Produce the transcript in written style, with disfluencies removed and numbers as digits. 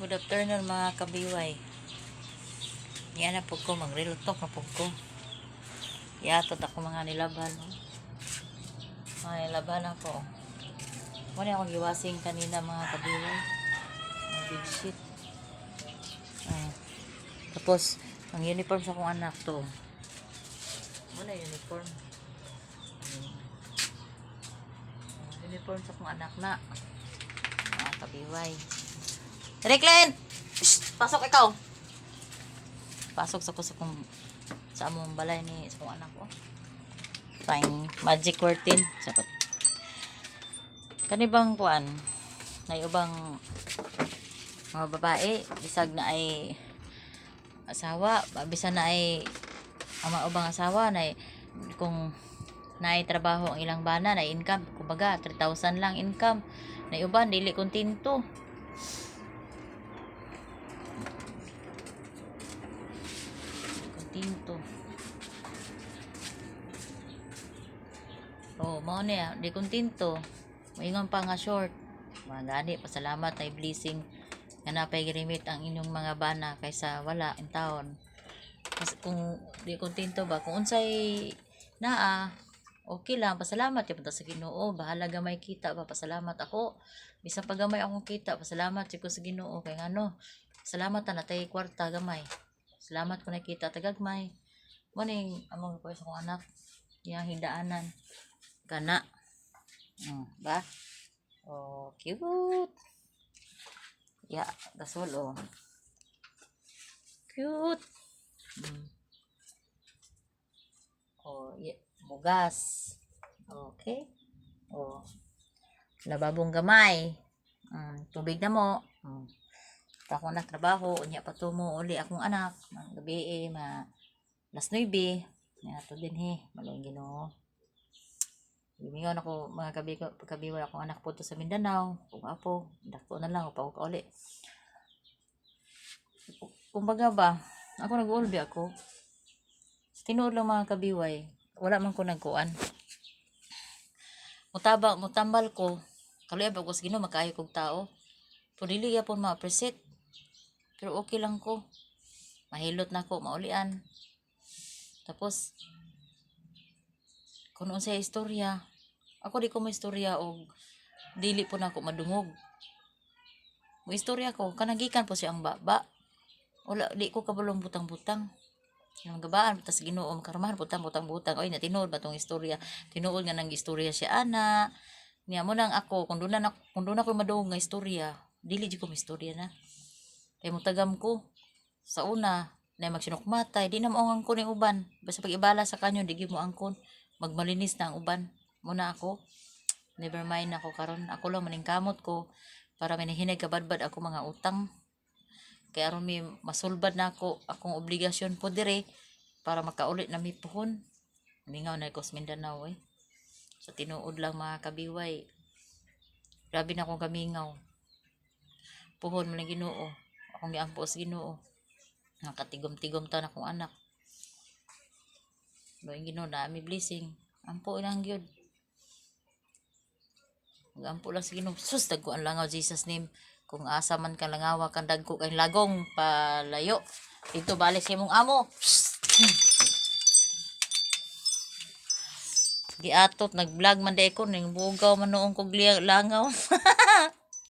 Good afternoon mga kabiway. Yan na po ko, mag-real talk na po ko. Yatot ako mga nilaban. No? Mga nilaban ako. Muna akong giwasing kanina mga kabiway. Ang big shit. Tapos, ang uniform sa akong anak to. Muna uniform. Uniform sa akong anak na. Mga kabiway. Reclen! Pasok ikaw! Pasok sa ko sa among balay ni sa akong anak ko. Tayong magic curtain. Sapat. Kanibang kuan, na ubang mga babae, bisag na ay asawa, bisan na ay ang mga ubang asawa na ay, kung naay trabaho ang ilang bana na income, kumbaga 3,000 lang income, na uban dili kontento. Kontento. Oh, mao niya, di kontento. Moingon pa nga short. Mga gani, pasalamat ay blessing nga napay girimit ang inyong mga bana kaysa wala in taon. Kasi kung di kontento ba, kung unsay naa, okay lang, pasalamat yung sa Ginoo. Bahala gamay kita ba, pasalamat ako. Bisan pag gamay akong kita, pasalamat ko sa Ginoo. Kaya ano, salamat na natay kwarta gamay. Salamat ko nakita tagagmay. Muning among ko sa kong anak, yang hindaanan. Kana. Ba? Oh, cute. Yeah, that's all. Oh. Cute. Oh, yeah. Bugas. Okay. Oh. Lababong gamay. Tubig na mo. Ako na trabaho. Unya pa to mo uli akong anak. Gabi las 9. Nga to din he. Malang Ginoo. Lumingon ako mga kabiway akong anak po to sa Mindanao. Kung apo, dako na lang upa ko uli. Kumbaga ba, ako nag-ulbi ako. Tinuod lang mga kabiway, wala man ko nagkuan. Mutambal ko, kaluyab ako sa Ginoo makaayo kog tao. Pero dili yapon ma-appreciate. Pero okay lang ko. Mahilot na ko, maulian. Tapos kung unsay istorya, ako di ko mo istorya og dili po na ako madungog. Mo istorya ko, kanagikan po siyang baba. Wala, di ko kabalong butang-butang. Yung gabaan, tas Ginoo, karamahan butang-butang. Oy, natinod ba tong istorya? Tinuod nga nang istorya si ana. Niya mo nang ako, kung doon ako madungog nga istorya, dili di ko mo istorya na. Kaya mutagam ko, sa una, na magsinukmatay, di na maungang ko ni uban. Basta pag ibala sa kanyo, di mo angkon. Magmalinis na ang uban. Muna ako, never mind ako karon. Ako lang maningkamot ko, para may nahinay kabadbad ako mga utang. Kaya aron may masulbad na ako akong obligasyon po dire para makaulit na may puhon. Mingaw na ko sa Mindanao eh. So tinuod lang mga kabiway. Grabe na akong kamingaw. Puhon mo na Ginoo. Akong giampo sa Ginoo. Nakatigom-tigom ta na akong anak. Doon Ginoo na may blessing. Ampo lang gyud. Ampo lang sa Ginoo. Sus dagko ang langaw Jesus name. Kung asa man ka langawa kang dagko kay lagong palayo. Dito balik sa imong amo. Giatot nag-vlog man day ko ning bugaw man noong kog langaw.